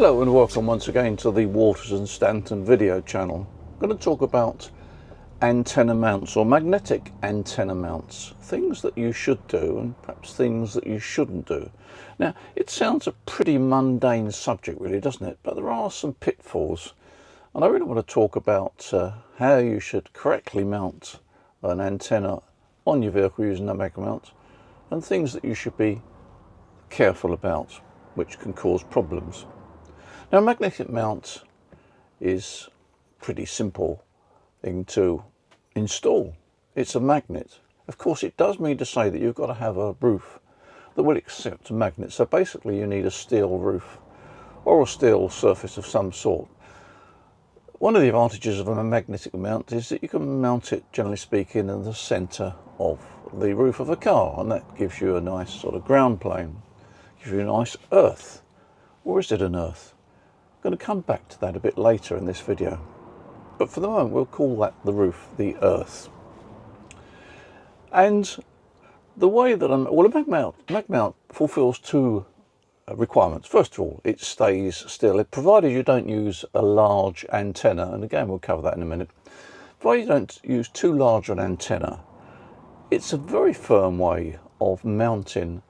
Hello and welcome once again to the Waters and Stanton video channel. I'm going to talk about antenna mounts or magnetic antenna mounts, things that you should do and perhaps things that you shouldn't do. Now, it sounds a pretty mundane subject really, doesn't it? But there are some pitfalls, and I really want to talk about how you should correctly mount an antenna on your vehicle using a mag mount, and things that you should be careful about which can cause problems. Now, a magnetic mount is a pretty simple thing to install. It's a magnet. Of course, it does mean to say that you've got to have a roof that will accept a magnet. So basically you need a steel roof or a steel surface of some sort. One of the advantages of a magnetic mount is that you can mount it, generally speaking, in the centre of the roof of a car, and that gives you a nice sort of ground plane, gives you a nice earth. Or is it an earth? I'm going to come back to that a bit later in this video, but for the moment we'll call that the roof, the earth. And the way that a mag mount fulfills two requirements. First of all, it stays still, provided you don't use a large antenna, and again we'll cover that in a minute. Provided you don't use too large an antenna, it's a very firm way of mounting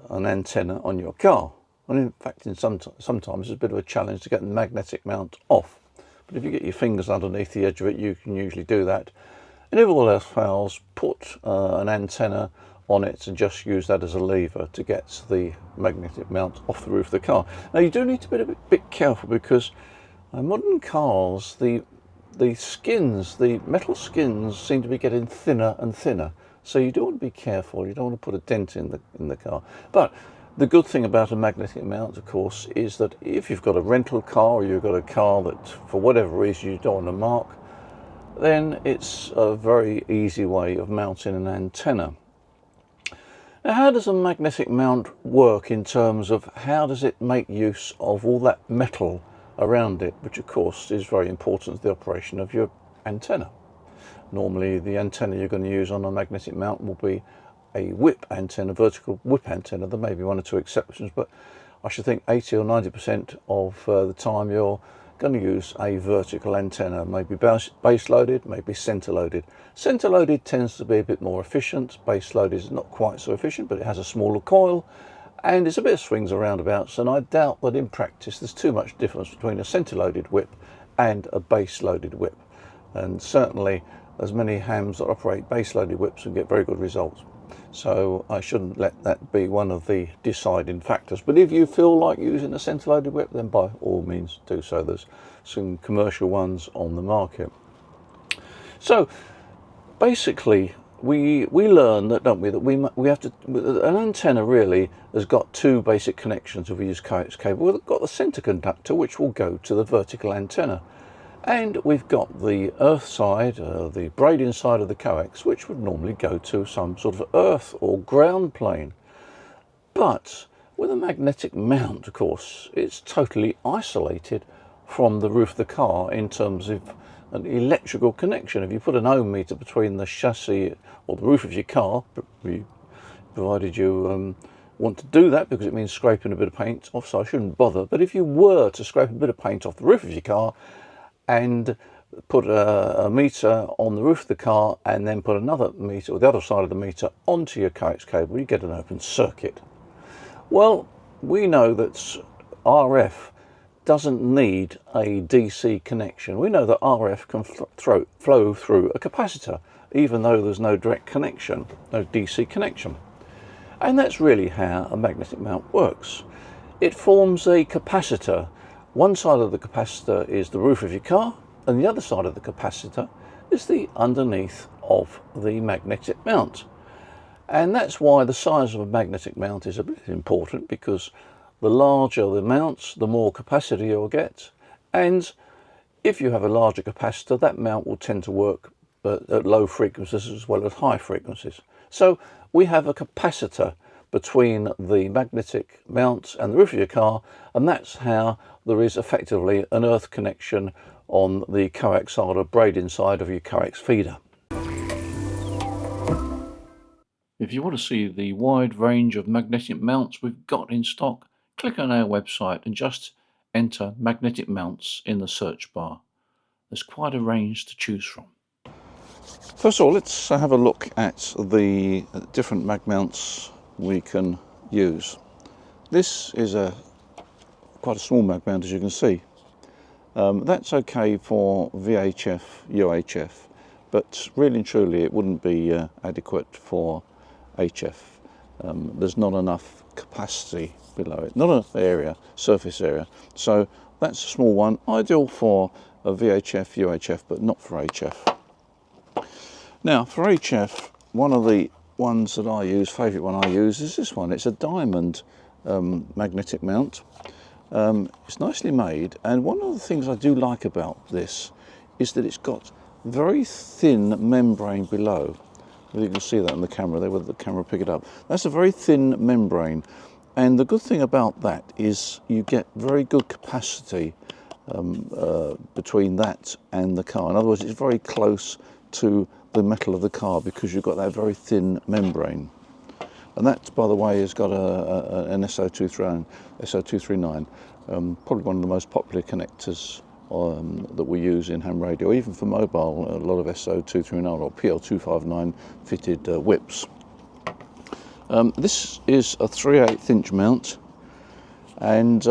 an antenna on your car. And in fact, sometimes it's a bit of a challenge to get the magnetic mount off. But if you get your fingers underneath the edge of it, you can usually do that. And if all else fails, put an antenna on it and just use that as a lever to get the magnetic mount off the roof of the car. Now, you do need to be a bit careful, because modern cars, the skins, the metal skins, seem to be getting thinner and thinner. So you do want to be careful. You don't want to put a dent in the car. But the good thing about a magnetic mount, of course, is that if you've got a rental car or you've got a car that for whatever reason you don't want to mark, then it's a very easy way of mounting an antenna. Now, how does a magnetic mount work in terms of how does it make use of all that metal around it, which of course is very important to the operation of your antenna. Normally the antenna you're going to use on a magnetic mount will be a whip antenna, vertical whip antenna. There may be one or two exceptions, but I should think 80 or 90% of the time you're going to use a vertical antenna, maybe base loaded, maybe center loaded. Center loaded tends to be a bit more efficient. Base loaded is not quite so efficient, but it has a smaller coil and it's a bit of swings and roundabouts, and I doubt that in practice there's too much difference between a center loaded whip and a base loaded whip. And certainly there's many hams that operate base loaded whips and get very good results. So I shouldn't let that be one of the deciding factors. But if you feel like using a center loaded whip, then by all means do so. There's some commercial ones on the market. So basically we learn that, don't we, that we have to, an antenna really has got two basic connections if we use coax cable. We've got the center conductor, which will go to the vertical antenna. And we've got the earth side, the braiding side of the coax, which would normally go to some sort of earth or ground plane. But with a magnetic mount, of course, it's totally isolated from the roof of the car in terms of an electrical connection. If you put an ohm meter between the chassis or the roof of your car, provided you want to do that, because it means scraping a bit of paint off, so I shouldn't bother. But if you were to scrape a bit of paint off the roof of your car and put a meter on the roof of the car and then put another meter, or the other side of the meter, onto your coax cable, you get an open circuit. Well, we know that RF doesn't need a DC connection. We know that RF can flow through a capacitor, even though there's no direct connection, no DC connection. And that's really how a magnetic mount works. It forms a capacitor. One side of the capacitor is the roof of your car, and the other side of the capacitor is the underneath of the magnetic mount. And that's why the size of a magnetic mount is a bit important, because the larger the mounts, the more capacity you'll get. And if you have a larger capacitor, that mount will tend to work at low frequencies as well as high frequencies. So we have a capacitor between the magnetic mount and the roof of your car, and that's how there is effectively an earth connection on the coax side or braiding side of your coax feeder. If you want to see the wide range of magnetic mounts we've got in stock, click on our website and just enter magnetic mounts in the search bar. There's quite a range to choose from. First of all, let's have a look at the different mag mounts we can use. This is quite a small mag mount, as you can see. That's okay for VHF, UHF, but really and truly it wouldn't be adequate for HF. There's not enough capacity below it, not enough area, surface area. So that's a small one, ideal for a VHF, UHF, but not for HF. Now for HF, one of the ones that I use, favourite one I use, is this one. It's a diamond magnetic mount. It's nicely made, and one of the things I do like about this is that it's got very thin membrane below. You can see that on the camera there, whether the camera will pick it up. That's a very thin membrane, and the good thing about that is you get very good capacity between that and the car. In other words, it's very close to the metal of the car because you've got that very thin membrane. And that, by the way, has got an SO239, probably one of the most popular connectors that we use in ham radio, even for mobile. A lot of SO239 or PL259 fitted whips. This is a 3/8 inch mount, and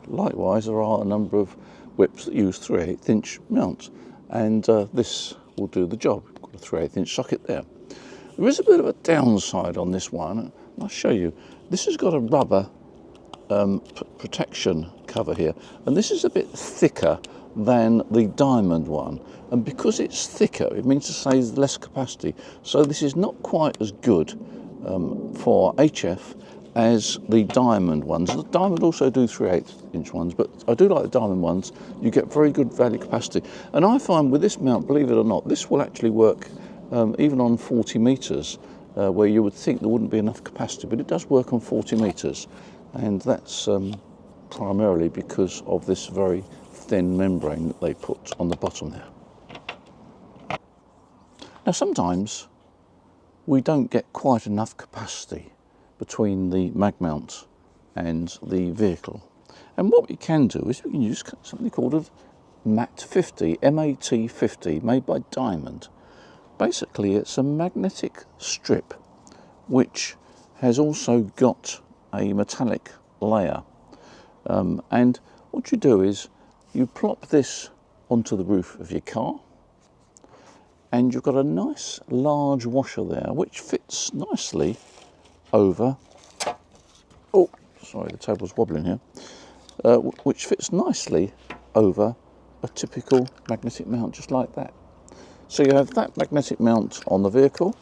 likewise there are a number of whips that use 3/8 inch mounts, and this will do the job. Got a 3/8 inch socket there. There is a bit of a downside on this one. I'll show you. This has got a rubber protection cover here, and this is a bit thicker than the diamond one, and because it's thicker it means to say there's less capacity, so this is not quite as good for HF as the diamond ones. The diamond also do 3/8 inch ones, but I do like the diamond ones. You get very good value capacity, and I find with this mount, believe it or not, this will actually work even on 40 metres, where you would think there wouldn't be enough capacity, but it does work on 40 metres, and that's primarily because of this very thin membrane that they put on the bottom there. Now sometimes we don't get quite enough capacity between the mag mount and the vehicle, and what we can do is we can use something called a MAT50, MAT50, made by Diamond. Basically it's a magnetic strip which has also got a metallic layer, and what you do is you plop this onto the roof of your car, and you've got a nice large washer there which fits nicely over, oh sorry, the table's wobbling here, which fits nicely over a typical magnetic mount, just like that. So you have that magnetic mount on the vehicle,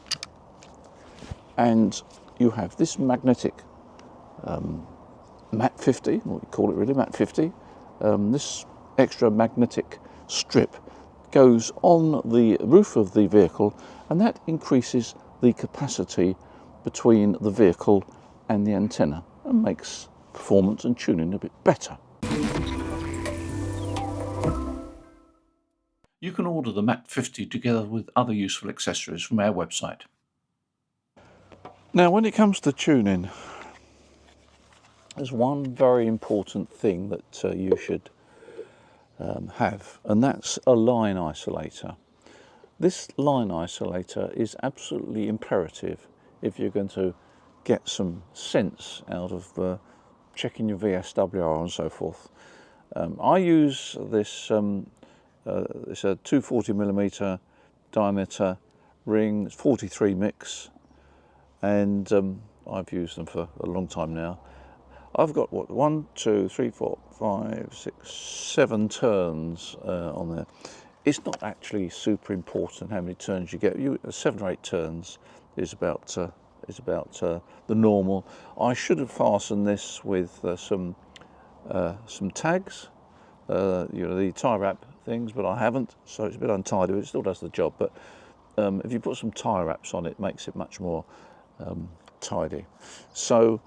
and you have this magnetic MAT50, what we call it really, MAT50. This extra magnetic strip goes on the roof of the vehicle, and that increases the capacity between the vehicle and the antenna and makes performance and tuning a bit better. You can order the MAT50 together with other useful accessories from our website. Now when it comes to tuning, there's one very important thing that you should have, and that's a line isolator. This line isolator is absolutely imperative if you're going to get some sense out of checking your VSWR and so forth. I use this, it's a 240mm diameter ring, it's 43 mix, and I've used them for a long time now. I've got what, 1, 2, 3, 4, 5, 6, 7 turns on there. It's not actually super important how many turns you get. 7 or 8 turns is about the normal. I should have fastened this with some tags, the tie wrap things, but I haven't, so it's a bit untidy, but it still does the job. But if you put some tie wraps on it, makes it much more tidy. So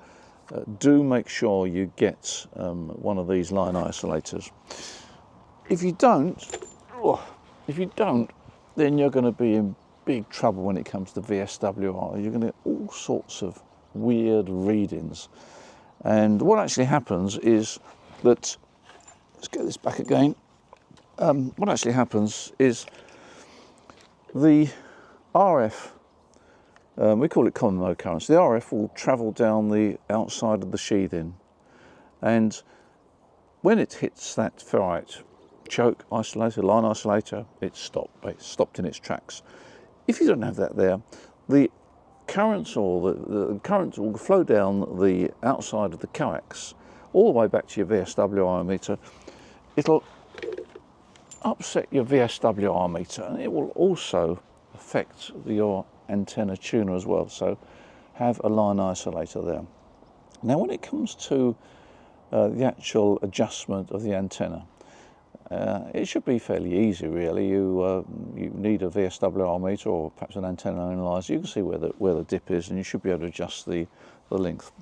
do make sure you get one of these line isolators. If you don't, then you're going to be in big trouble when it comes to VSWR. You're going to get all sorts of weird readings. And what actually happens is that let's get this back again. What actually happens is the RF, we call it common mode currents, the RF will travel down the outside of the sheathing, and when it hits that ferrite choke isolator, line isolator, it's stopped in its tracks. If you don't have that there, the currents or the current will flow down the outside of the coax all the way back to your VSWR meter. It'll upset your VSWR meter, and it will also affect your antenna tuner as well, so have a line isolator there. Now when it comes to the actual adjustment of the antenna, it should be fairly easy really. You need a VSWR meter or perhaps an antenna analyzer. You can see where the dip is, and you should be able to adjust the length.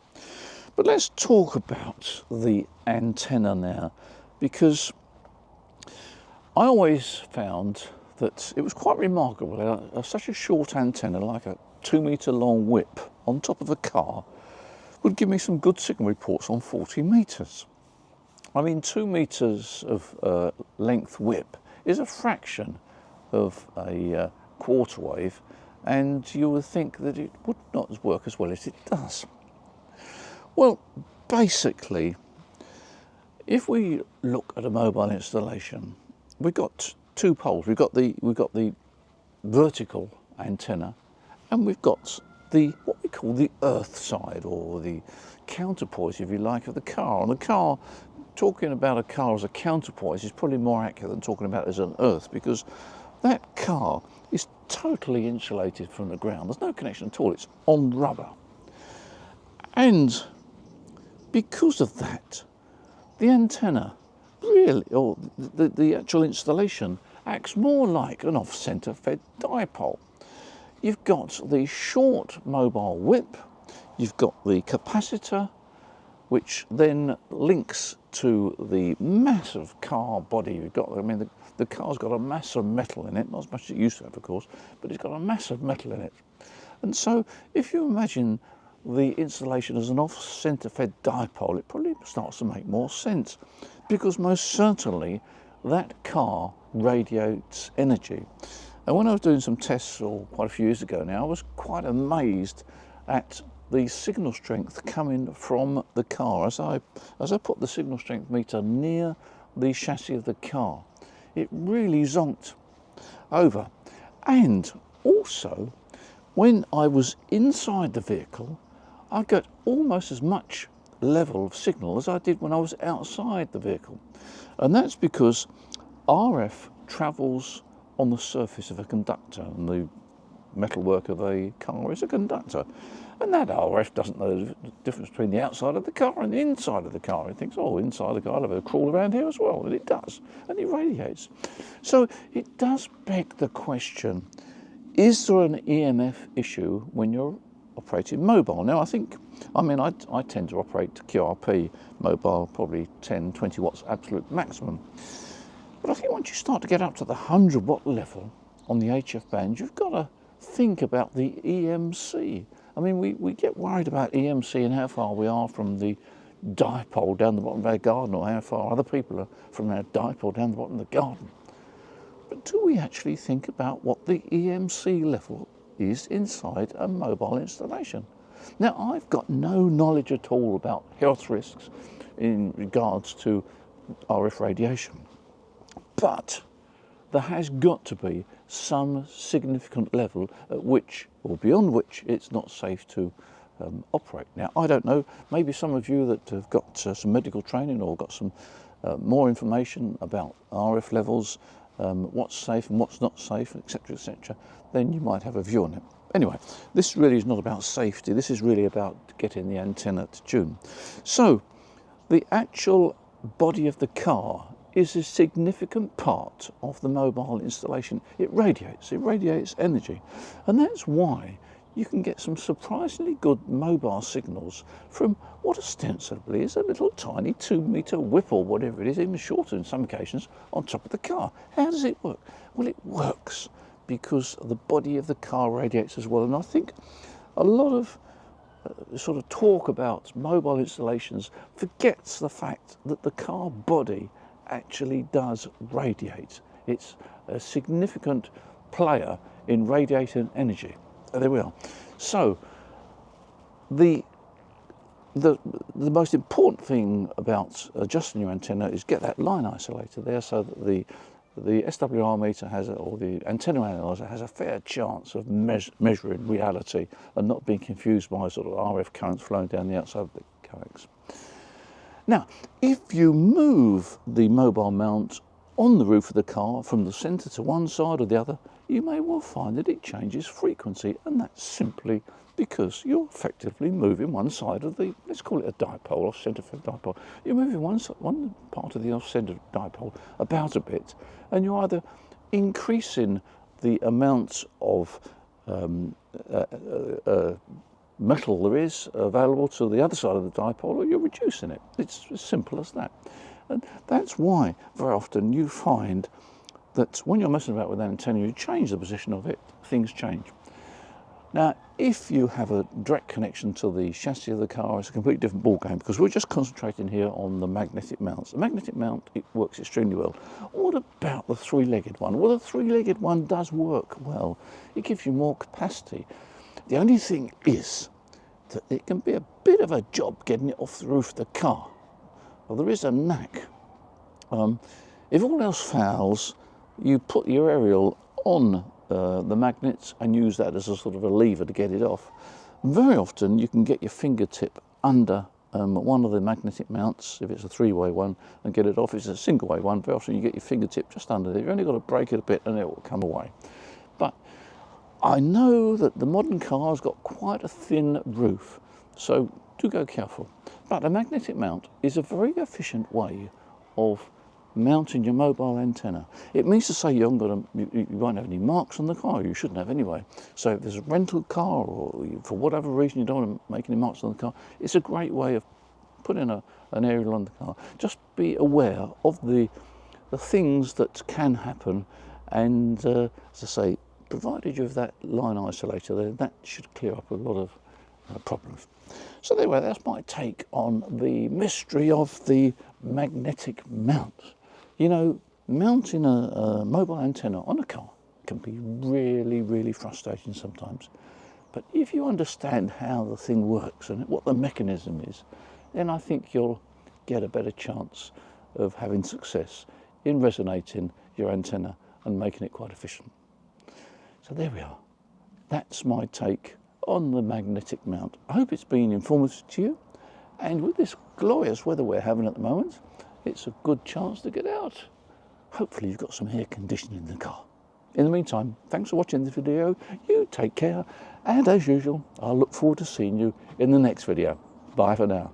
But let's talk about the antenna now, because I always found that it was quite remarkable. Such a short antenna, like a 2 metre long whip on top of a car, would give me some good signal reports on 40 metres. I mean, 2 metres of length whip is a fraction of a quarter wave, and you would think that it would not work as well as it does. Well, basically, if we look at a mobile installation, we've got 2 poles. We've got the vertical antenna, and we've got what we call the earth side, or the counterpoise, if you like, of the car. And the car, talking about a car as a counterpoise is probably more accurate than talking about it as an earth, because that car is totally insulated from the ground. There's no connection at all. It's on rubber. And because of that, the antenna really, or the actual installation, acts more like an off-centre fed dipole. You've got the short mobile whip, you've got the capacitor, which then links to the massive car body you've got. I mean, the car's got a mass of metal in it, not as much as it used to have, of course, but it's got a mass of metal in it. And so if you imagine the installation as an off-centre fed dipole, it probably starts to make more sense, because most certainly that car radiates energy. And when I was doing some tests quite a few years ago now, I was quite amazed at the signal strength coming from the car. As I put the signal strength meter near the chassis of the car, it really zonked over. And also, when I was inside the vehicle, I got almost as much level of signal as I did when I was outside the vehicle. And that's because RF travels on the surface of a conductor, and the metalwork of a car is a conductor. And that RF doesn't know the difference between the outside of the car and the inside of the car. It thinks, oh, inside the car, I'll have a crawl around here as well. And it does, and it radiates. So it does beg the question, is there an EMF issue when you're operating mobile? Now, I tend to operate QRP mobile, probably 10, 20 watts absolute maximum. But I think once you start to get up to the 100 watt level on the HF band, you've got to think about the EMC. I mean, we get worried about EMC and how far we are from the dipole down the bottom of our garden, or how far other people are from our dipole down the bottom of the garden. But do we actually think about what the EMC level is inside a mobile installation? Now, I've got no knowledge at all about health risks in regards to RF radiation, but there has got to be some significant level at which, or beyond which, it's not safe to operate. Now, I don't know, maybe some of you that have got some medical training or got some more information about RF levels, what's safe and what's not safe, etc., then you might have a view on it. Anyway, this really is not about safety, this is really about getting the antenna to tune. So, the actual body of the car is a significant part of the mobile installation. It radiates energy. And that's why you can get some surprisingly good mobile signals from what ostensibly is a little tiny 2 metre whip or whatever it is, even shorter in some occasions, on top of the car. How does it work? Well, it works because the body of the car radiates as well. And I think a lot of sort of talk about mobile installations forgets the fact that the car body actually does radiate. It's a significant player in radiating energy. There we are. So the most important thing about adjusting your antenna is get that line isolator there so that the SWR meter has, or the antenna analyzer has a fair chance of measuring reality and not being confused by sort of RF currents flowing down the outside of the coax. Now, if you move the mobile mount on the roof of the car from the centre to one side or the other, you may well find that it changes frequency, and that's simply because you're effectively moving one side of the, let's call it a dipole, or centre for dipole. You're moving one part of the off-centre dipole about a bit, and you're either increasing the amount of metal there is available to the other side of the dipole, or you're reducing it. It's as simple as that. And that's why very often you find that when you're messing about with an antenna, you change the position of it, things change. Now, if you have a direct connection to the chassis of the car, it's a completely different ballgame, because we're just concentrating here on the magnetic mounts. The magnetic mount, it works extremely well. What about the three-legged one? Well, the three-legged one does work well. It gives you more capacity. The only thing is that it can be a bit of a job getting it off the roof of the car. Well, there is a knack. If all else fails, you put your aerial on the magnets and use that as a sort of a lever to get it off. Very often you can get your fingertip under one of the magnetic mounts, if it's a three-way one, and get it off. If it's a single-way one, very often you get your fingertip just under there. You've only got to break it a bit and it will come away. But I know that the modern car's got quite a thin roof, so do go careful. But a magnetic mount is a very efficient way of mounting your mobile antenna. It means to say you won't have any marks on the car. You shouldn't have anyway. So if there's a rental car, or for whatever reason you don't want to make any marks on the car, it's a great way of putting an aerial on the car. Just be aware of the things that can happen, and as I say, provided you have that line isolator there, that should clear up a lot of problems. So anyway, that's my take on the mystery of the magnetic mount. You know, mounting a mobile antenna on a car can be really, really frustrating sometimes. But if you understand how the thing works and what the mechanism is, then I think you'll get a better chance of having success in resonating your antenna and making it quite efficient. So there we are. That's my take on the magnetic mount. I hope it's been informative to you. And with this glorious weather we're having at the moment, it's a good chance to get out. Hopefully you've got some air conditioning in the car. In the meantime, thanks for watching this video. You take care. And as usual, I'll look forward to seeing you in the next video. Bye for now.